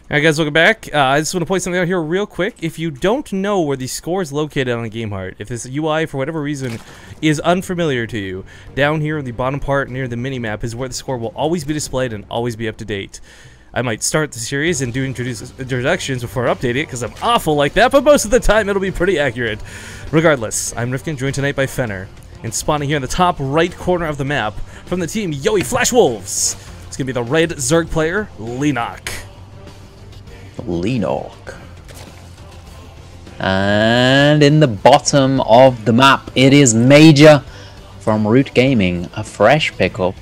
Alright guys, welcome back. I just want to point something out here real quick. If you don't know where the score is located on a game heart, if this UI for whatever reason is unfamiliar to you, down here in the bottom part near the mini-map is where the score will always be displayed and always be up to date. I might start the series and do introductions before I update it because I'm awful like that, but most of the time it'll be pretty accurate. Regardless, I'm Rifkin, joined tonight by Fenner, and spawning here in the top right corner of the map from the team Yoey Flash Wolves. It's going to be the red Zerg player, Leenock. Leenock. And in the bottom of the map, it is Major from Root Gaming. A fresh pickup.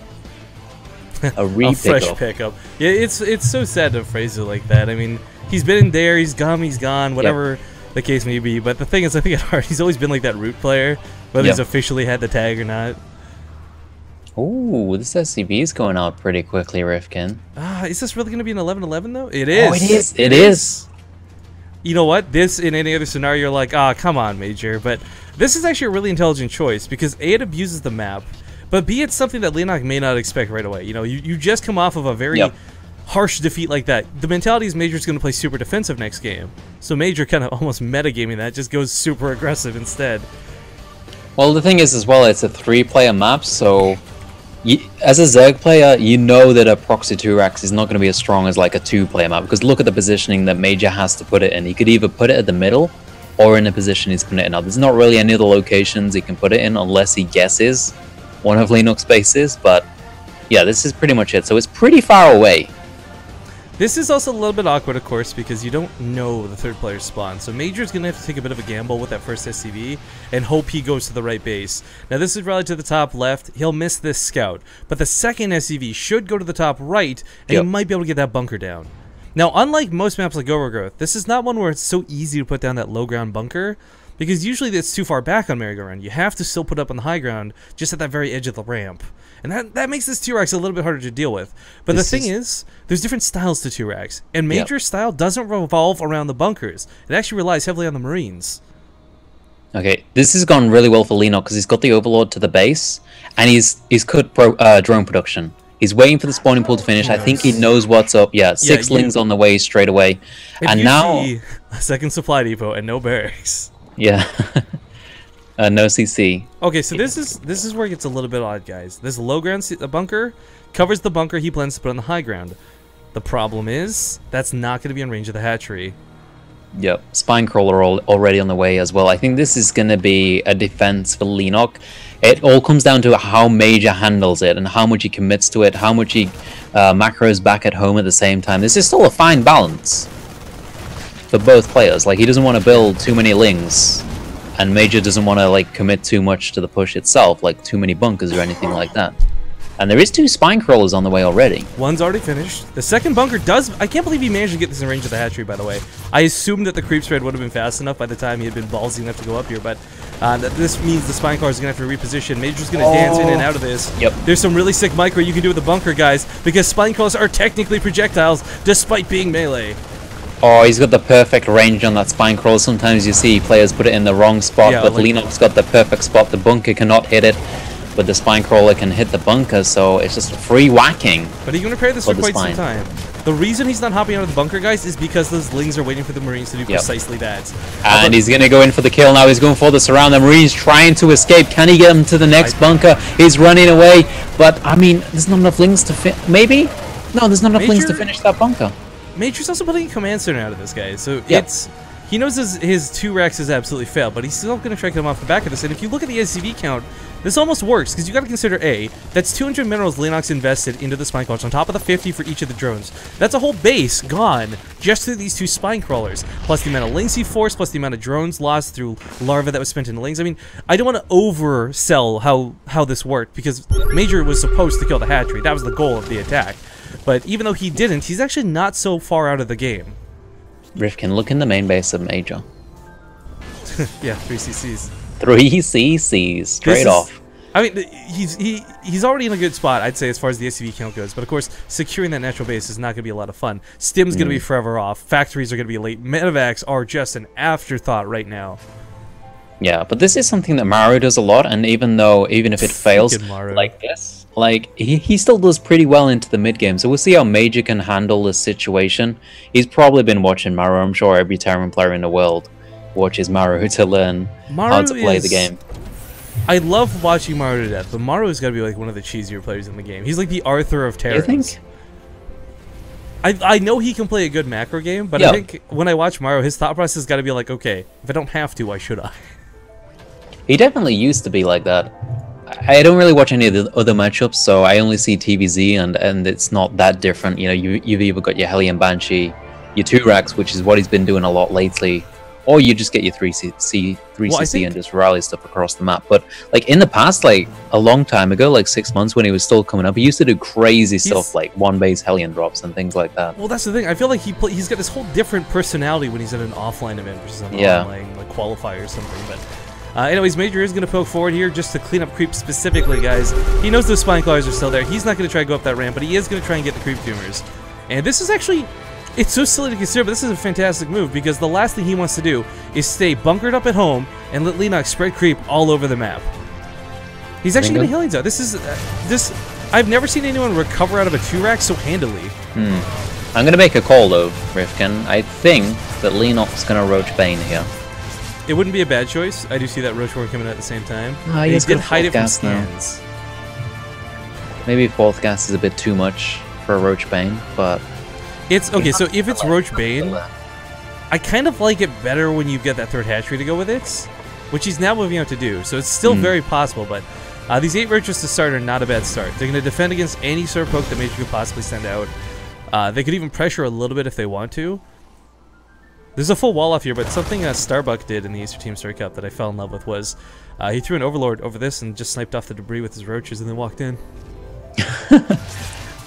A re-pickup. A fresh pickup. Yeah, it's so sad to phrase it like that. I mean, he's been in there, he's gone, whatever the case may be. But the thing is, I think at heart, he's always been like that Root player, whether he's officially had the tag or not. Ooh, this SCV is going out pretty quickly, Rifkin. Is this really going to be an 11-11 though? It is. Oh, it is. It is. You know what? This, in any other scenario, you're like, come on, Major. But this is actually a really intelligent choice because A, it abuses the map, but B, it's something that Leenock may not expect right away. You know, you just come off of a very harsh defeat like that. The mentality is Major's going to play super defensive next game. So Major kind of almost metagaming that, just goes super aggressive instead. Well, the thing is as well, it's a 3-player map, so as a Zerg player, you know that a proxy 2-Rax is not going to be as strong as like a 2-player map, because look at the positioning that Major has to put it in. He could either put it at the middle, or in a position he's putting it in. Now, there's not really any other locations he can put it in, unless he guesses one of Leenock's bases, but yeah, this is pretty much it. So it's pretty far away. This is also a little bit awkward, of course, because you don't know the third player's spawn. So Major's going to have to take a bit of a gamble with that first SCV and hope he goes to the right base. Now, this is rally to the top left. He'll miss this scout. But the second SCV should go to the top right, and he might be able to get that bunker down. Now, unlike most maps like Overgrowth, this is not one where it's so easy to put down that low ground bunker, because usually it's too far back on merry-go-round. You have to still put up on the high ground, just at that very edge of the ramp. And that makes this 2-Rax a little bit harder to deal with. But the thing is, there's different styles to 2-Rax, and Major's style doesn't revolve around the bunkers. It actually relies heavily on the Marines. Okay, this has gone really well for Leenock, because he's got the Overlord to the base, and he's cut drone production. He's waiting for the spawning pool to finish. I think he knows what's up. Yeah, 6 lings on the way straight away. And now see a second supply depot and no barracks. Yeah. No CC. Okay, so this is where it gets a little bit odd, guys. This low ground bunker covers the bunker he plans to put on the high ground. The problem is that's not going to be in range of the hatchery. Yep, Spine Crawler already on the way as well. I think this is going to be a defense for Leenock. It all comes down to how Major handles it and how much he commits to it, how much he macros back at home at the same time. This is still a fine balance for both players. Like, he doesn't want to build too many lings, and Major doesn't want to like commit too much to the push itself, like too many bunkers or anything like that. And there is 2 Spine Crawlers on the way already. One's already finished. The second bunker does... I can't believe he managed to get this in range of the hatchery, by the way. I assumed that the creep spread would have been fast enough by the time he had been ballsy enough to go up here, but this means the Spine Crawler is going to have to reposition. Major's going to dance in and out of this. Yep. There's some really sick micro you can do with the bunker, guys, because Spine Crawlers are technically projectiles, despite being melee. Oh, he's got the perfect range on that Spine Crawler. Sometimes you see players put it in the wrong spot, but like, Leenock's got the perfect spot. The bunker cannot hit it, but the Spine Crawler can hit the bunker, so it's just free whacking. But he's going to prepare this for quite some time. The reason he's not hopping out of the bunker, guys, is because those lings are waiting for the Marines to do precisely that. And he's going to go in for the kill now. He's going for the surround. The Marines trying to escape. Can he get him to the next bunker? He's running away, but I mean, there's not enough lings to maybe? No, there's not enough lings to finish that bunker. Major's also putting a command center out of this guy, so he knows his 2-Rax is absolutely failed, but he's still going to try to get him off the back of this. And if you look at the SCV count, this almost works, because you got to consider A, that's 200 minerals Leenock's invested into the Spine Crawlers on top of the 50 for each of the drones. That's a whole base gone just through these 2 Spine Crawlers, plus the amount of lings he forced, plus the amount of drones lost through larvae that was spent in the lings. I mean, I don't want to oversell how this worked, because Major was supposed to kill the hatchery. That was the goal of the attack. But even though he didn't, he's actually not so far out of the game. Rifkin, look in the main base of Major. Yeah, 3 CCs. 3 CCs, straight off. I mean, he's already in a good spot, I'd say, as far as the SCV count goes. But of course, securing that natural base is not going to be a lot of fun. Stim's going to be forever off. Factories are going to be late. Medevacs are just an afterthought right now. Yeah, but this is something that Maru does a lot, and even if it fails like this, like he still does pretty well into the mid game. So we'll see how Major can handle this situation. He's probably been watching Maru. I'm sure every Terran player in the world watches Maru to learn how to play the game. I love watching Maru to death, but Maru has got to be like one of the cheesier players in the game. He's like the Arthur of Terrans. You think? I know he can play a good macro game, but I think when I watch Maru, his thought process has got to be like, okay, if I don't have to, why should I? He definitely used to be like that. I don't really watch any of the other matchups, so I only see TVZ, and it's not that different. You know, you've either got your Hellion Banshee, your 2-racks, which is what he's been doing a lot lately, or you just get your 3CC and just rally stuff across the map. But like in the past, like a long time ago, like 6 months when he was still coming up, he used to do crazy stuff like 1-base Hellion drops and things like that. Well, that's the thing. I feel like he's got this whole different personality when he's in an offline event versus an online like qualifier or something. But anyways, Major is going to poke forward here just to clean up creep specifically, guys. He knows those spine claws are still there. He's not going to try to go up that ramp, but he is going to try and get the creep tumors. And this is actually... It's so silly to consider, but this is a fantastic move because the last thing he wants to do is stay bunkered up at home and let Leenock spread creep all over the map. He's actually getting Hellions out. This is... I've never seen anyone recover out of a 2-rack so handily. I'm going to make a call, though, Rifkin. I think that Leenock's going to Roach Bane here. It wouldn't be a bad choice. I do see that Roach Horn coming out at the same time. He did hide it from scans. Maybe 4th gas is a bit too much for a Roach Bane, but... It's okay, so if it's Roach Bane, I kind of like it better when you get that 3rd hatchery to go with it, which he's now moving out to do, so it's still very possible, but these 8 Roaches to start are not a bad start. They're going to defend against any sort of poke that Major could possibly send out. They could even pressure a little bit if they want to. There's a full wall off here, but something Starbuck did in the Easter Team Story Cup that I fell in love with was he threw an Overlord over this and just sniped off the debris with his Roaches and then walked in.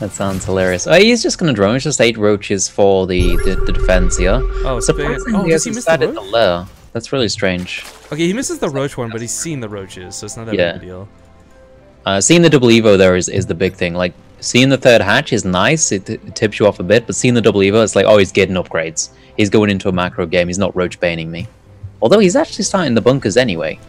That sounds hilarious. Oh, he's just going to drone. It's just 8 Roaches for the defense here. Oh, surprisingly, does he miss the Roach? Lair. That's really strange. Okay, he misses the Roach one, but he's seen the Roaches, so it's not that big of a deal. Seeing the double Evo there is the big thing. Like, seeing the 3rd hatch is nice. It tips you off a bit, but seeing the double Evo, it's like, oh, he's getting upgrades. He's going into a macro game. He's not Roach Baning me. Although he's actually starting the bunkers anyway.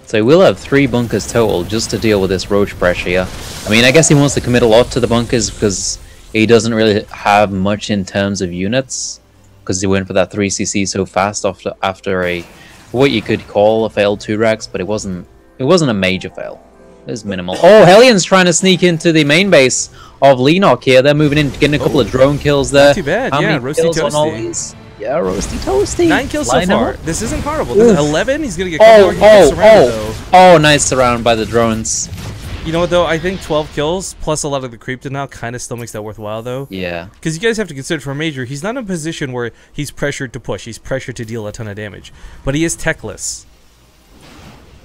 So we'll have 3 bunkers total just to deal with this Roach pressure here. I mean, I guess he wants to commit a lot to the bunkers because he doesn't really have much in terms of units. Because he went for that 3CC so fast after a what you could call a failed 2-racks, but it wasn't a major fail. It was minimal. Oh, Hellion's trying to sneak into the main base of Leenock here. They're moving in, getting a couple of drone kills there. Not too bad, yeah, Roasty Toasty. Yeah, Roasty Toasty. 9 kills so far. This isn't horrible. This is 11. He's going to get surrounded, though. Oh, nice surround by the drones. You know what, though? I think 12 kills plus a lot of the creep to now kind of still makes that worthwhile, though. Yeah. Because you guys have to consider for a Major, he's not in a position where he's pressured to push. He's pressured to deal a ton of damage. But he is techless.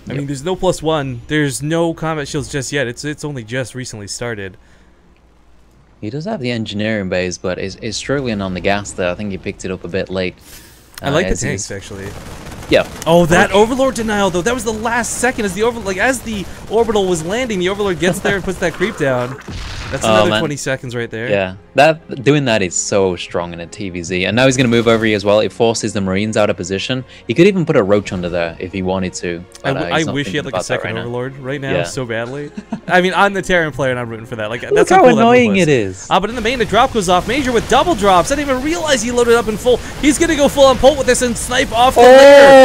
I mean, there's no +1. There's no combat shields just yet. It's only just recently started. He does have the engineering base, but is struggling on the gas there. I think he picked it up a bit late. I like the tanks, actually. Yeah. Oh, that Overlord denial, though. That was the last second as the orbital was landing. The Overlord gets there and puts that creep down. That's another 20 seconds right there. Yeah, doing that is so strong in a TVZ. And now he's going to move over here as well. It forces the Marines out of position. He could even put a Roach under there if he wanted to. I wish he had like a second Overlord right now so badly. I mean, I'm the Terran player and I'm rooting for that. Like, that's how annoying it is. But in the main, the drop goes off. Major with double drops. I didn't even realize he loaded up in full. He's going to go full on Pult with this and snipe off the layer.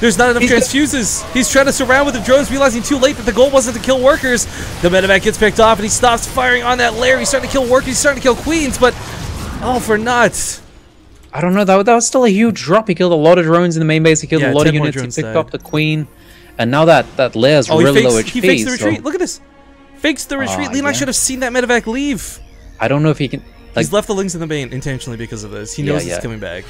There's not enough transfuses. He's trying to surround with the drones, realizing too late that the goal wasn't to kill workers. The medevac gets picked off, and he stops firing on that lair. He's starting to kill workers. He's starting to kill queens, but oh, for nuts. I don't know. That was still a huge drop. He killed a lot of drones in the main base. He killed a lot of units. He picked up the queen, and now that lair's really low HP. He fakes the retreat. Look at this. Fakes the retreat. Leenock should have seen that medevac leave. I don't know if he can. He's left the Lings in the main intentionally because of this. He knows it's coming back.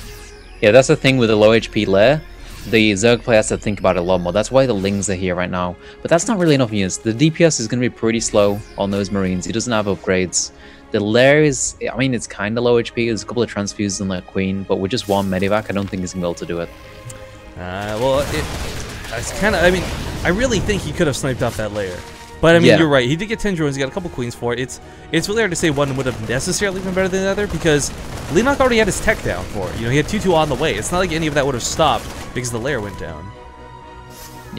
Yeah, that's the thing with the low HP lair. The Zerg player has to think about it a lot more. That's why the Lings are here right now. But that's not really enough units. The DPS is going to be pretty slow on those Marines. He doesn't have upgrades. The lair is, I mean, it's kind of low HP. There's a couple of transfuses on that queen, but with just one medivac, I don't think he's going to be able to do it. Well, it's kind of, I mean, I really think he could have sniped off that lair. But, I mean, you're right. He did get 10 drones. He got a couple queens for it. It's really hard to say one would have necessarily been better than the other because Leenock already had his tech down for it. You know, he had 2-2 on the way. It's not like any of that would have stopped because the lair went down.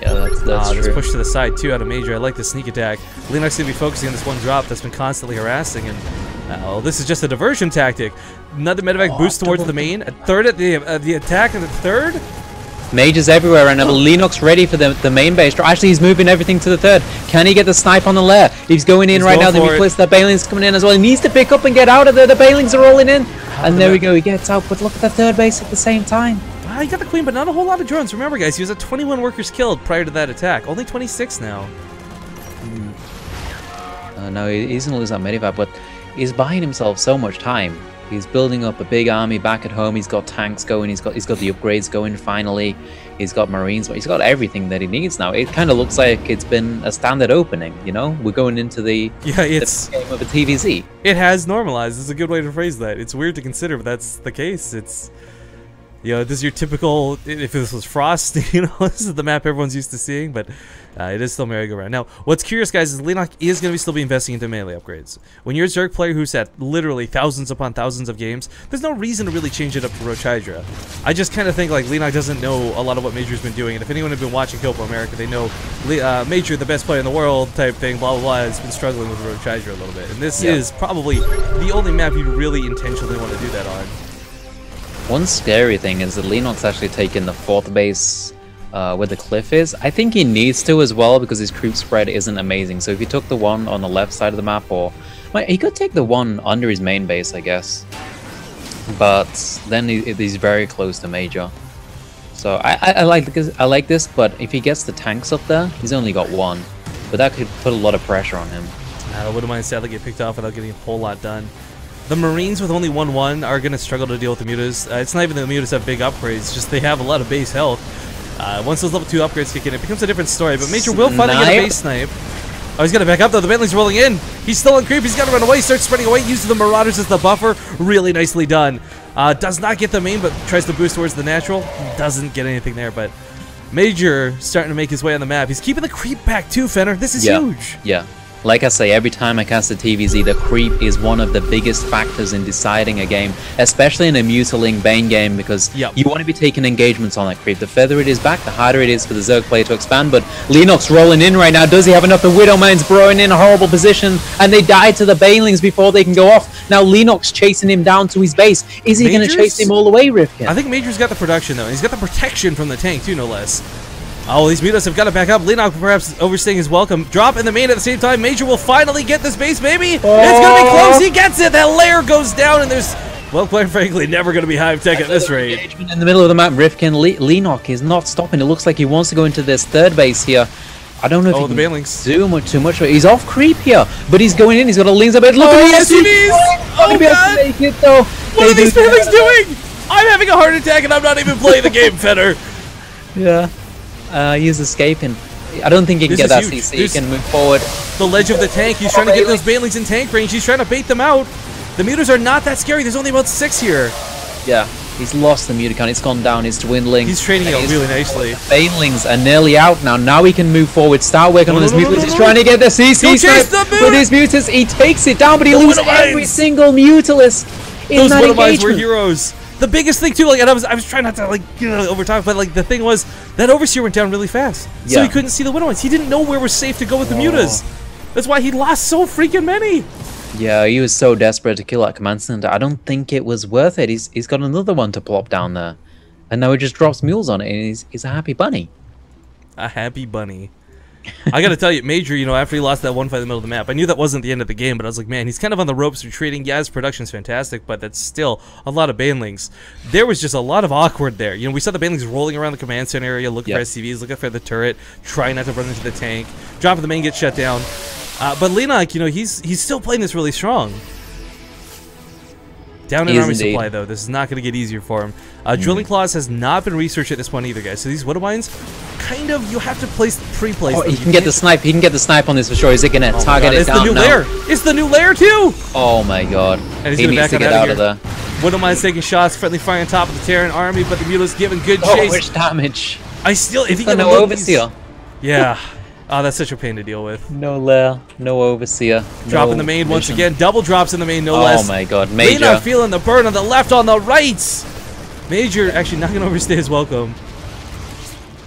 Yeah, that's true. This push to the side, too, out of Major. I like the sneak attack. Leenock's going to be focusing on this one drop that's been constantly harassing, and this is just a diversion tactic. Another medevac boost towards the main. A third at the attack, and the third. Mages everywhere right now, but Leenock's ready for the main base. Actually, he's moving everything to the third. Can he get the snipe on the lair? He's going in right now. The replace that Baneling's coming in as well. He needs to pick up and get out of there. The Banelings are rolling in. And there we go. He gets out, but look at the third base at the same time. He got the queen, but not a whole lot of drones. Remember, guys, he was at 21 workers killed prior to that attack. Only 26 now. No, he's going to lose that medivac, but he's buying himself so much time. He's building up a big army back at home. He's got tanks going. He's got the upgrades going finally. He's got marines, but he's got everything that he needs now. It kind of looks like it's been a standard opening, you know? We're going into the game of a TVZ. It has normalized. It's a good way to phrase that. It's weird to consider, but that's the case. It's... You know, this is your typical, if this was Frost, you know, this is the map everyone's used to seeing, but it is still merry-go-round. Now, what's curious, guys, is Leenock is going to still be investing into melee upgrades. When you're a Zerg player who's had literally thousands upon thousands of games, there's no reason to really change it up to Roach Hydra. I just kind of think, like, Leenock doesn't know a lot of what Major's been doing, and if anyone had been watching Copa America, they know Major, the best player in the world type thing, blah, blah, blah, has been struggling with Roach Hydra a little bit. And this is probably the only map you really intentionally want to do that on. One scary thing is that Leenock's actually taken the fourth base where the cliff is. I think he needs to as well because his creep spread isn't amazing. So if he took the one on the left side of the map, or well, he could take the one under his main base, I guess. But then he's very close to Major. So I like this, but if he gets the tanks up there, he's only got one. But that could put a lot of pressure on him. I wouldn't mind sadly get picked off without getting a whole lot done. The Marines with only 1-1 are going to struggle to deal with the mutas. It's not even that the mutas have big upgrades, just they have a lot of base health. Once those level 2 upgrades kick in, it becomes a different story, but Major will finally get a base snipe. Oh, he's going to back up though, the Bentley's rolling in. He's still on creep, he's got to run away, starts spreading away, uses the Marauders as the buffer. Really nicely done. Does not get the main, but tries to boost towards the natural. Doesn't get anything there, but Major starting to make his way on the map. He's keeping the creep back too, Fenner. This is huge. Yeah. Like I say, every time I cast the TVZ, the creep is one of the biggest factors in deciding a game, especially in a Mutaling Bane game, because you want to be taking engagements on that creep. The further it is back, the harder it is for the Zerg player to expand, but Leenock's rolling in right now. Does he have enough? The Widowman's throwing in a horrible position, and they die to the Banelings before they can go off. Now Leenock's chasing him down to his base. Is he going to chase him all the way, Rifkin? I think Major's got the production, though. He's got the protection from the tank, too, no less. Oh, these mutas have got to back up. Leenock perhaps overstaying his welcome. Drop in the main at the same time. Major will finally get this base, maybe. It's going to be close. He gets it. That lair goes down, and there's, well, quite frankly, never going to be Hive Tech at this rate. In the middle of the map, Rifkin, Leenock is not stopping. It looks like he wants to go into this third base here. I don't know if he can do too much. He's off creep here, but he's going in. He's got a Lings up. Look at the SCVs. Oh, God. Make it, though. What are these Banelings doing? I'm having a heart attack, and I'm not even playing the game, Fenner. Yeah. He's escaping. I don't think he can get that CC. He can move forward. The ledge of the tank. He's trying to get those Banelings in tank range. He's trying to bait them out. The mutas are not that scary. There's only about 6 here. Yeah, he's lost the muta count. It's gone down. It's dwindling. He's trading out really nicely. The Banelings are nearly out now. Now he can move forward. Start working on his mutas. He's trying to get the CC snipe with his mutas. He takes it down, but he loses every single mutalist in that engagement. Those were heroes. The biggest thing too, like, and I was trying not to like overtalk, but like the thing was that Overseer went down really fast, so he couldn't see the Widowmines. He didn't know where was safe to go with the mutas. That's why he lost so freaking many. Yeah, he was so desperate to kill that command center. I don't think it was worth it. He's got another one to plop down there, and now he just drops mules on it, and he's a happy bunny. A happy bunny. I gotta tell you, Major, you know, after he lost that one fight in the middle of the map, I knew that wasn't the end of the game, but I was like, man, he's kind of on the ropes retreating. Yeah, his production's fantastic, but that's still a lot of Banelings. There was just a lot of awkward there. You know, we saw the Banelings rolling around the command center area, looking for SCVs, looking for the turret, trying not to run into the tank, dropping the main, get shut down. But Leenock, you know, he's still playing this really strong. Down in He is army indeed. supply, though. This is not going to get easier for him. Drilling Claws has not been researched at this point either, guys. So these Widow Mines, kind of, you have to pre-place Oh, them. he can get the snipe. He can get the snipe on this for sure. Is it gonna target it It's down the new now? lair. It's the new lair, too! Oh my god. And he's He gonna needs back to on get out of there. Widow Mine's taking shots, friendly fire on top of the Terran army, but the Mutila's giving good Oh, chase. much damage. I still, if you So get no overseer. Yeah. Oh, that's such a pain to deal with. No lair, no overseer. Drop no in the main once vision. again. Double drops in the main, no Oh less. my god, Major. Leenock feeling the burn on the left, on the right. Major actually not going to overstay his welcome.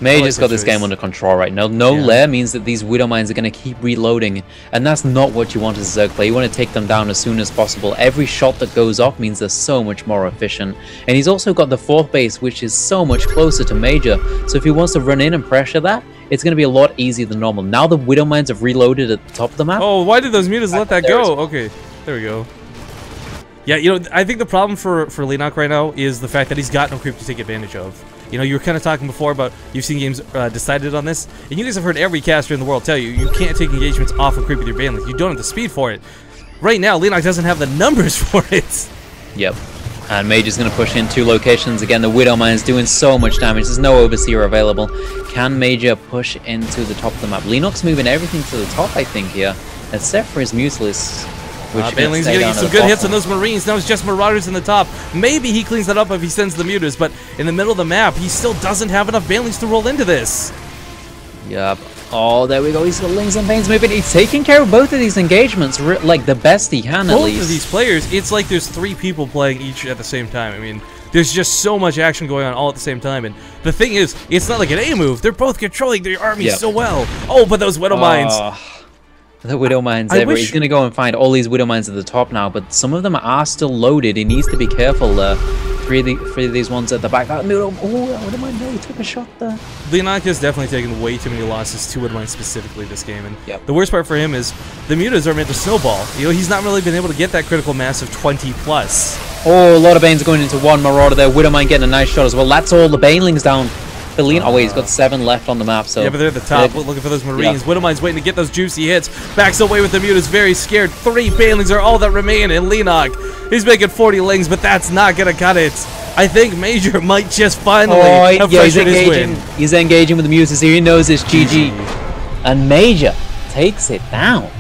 Major's got this choice. game under control right now. No Yeah. lair means that these Widow Mines are going to keep reloading, and that's not what you want as a Zerg player. You want to take them down as soon as possible. Every shot that goes off means they're so much more efficient. And he's also got the 4th base, which is so much closer to Major. So if he wants to run in and pressure that, it's going to be a lot easier than normal. Now the Widow Mines have reloaded at the top of the map. Oh, why did those Mutas let that There go? is- Okay, there we go. Yeah, you know, I think the problem for Leenock right now is the fact that he's got no creep to take advantage of. You know, you were kind of talking before about you've seen games decided on this, and you guys have heard every caster in the world tell you you can't take engagements off of creep with your banelings. You don't have the speed for it. Right now, Leenock doesn't have the numbers for it. Yep. And Major's going to push in 2 locations. Again, the Widow Mine's doing so much damage. There's no Overseer available. Can Major push into the top of the map? Leenock's moving everything to the top, I think, here. Except for his Mutilus. Baneling's gonna get some good hits on those Marines. Now it's just Marauders in the top. Maybe he cleans that up if he sends the Mutas, but in the middle of the map, he still doesn't have enough Banelings to roll into this. Yep. Oh, there we go. He's got Lings and Pains moving. He's taking care of both of these engagements like the best he can, at Both least. of these players, it's like there's 3 people playing each at the same time. I mean, there's just so much action going on all at the same time. And the thing is, it's not like an A move. They're both controlling their armies so well. Oh, but those Widow Mines. The Widow Mines everywhere. He's going to go and find all these Widow Mines at the top now, but some of them are still loaded. He needs to be careful. 3 of these ones at the back. Oh, Widow Mine, no, he took a shot there. Leenock has definitely taken way too many losses to Widow Mines specifically this game. And Yep. the worst part for him is the Mutas are meant to snowball. You know, he's not really been able to get that critical mass of 20 plus. Oh, a lot of Banes going into one Marauder there. Widow Mine getting a nice shot as well. That's all the Banelings down. Oh wait, he's got 7 left on the map. So yeah, but they're at the top. Looking for those Marines. Widow Mine's waiting to get those juicy hits. Backs away with the Mutas, very scared. 3 Banelings are all that remain, and Leenock, he's making 40 lings, but that's not gonna cut it. I think Major might just finally have pressured his win. He's engaging with the Muses here. He knows it's GG. And Major takes it down.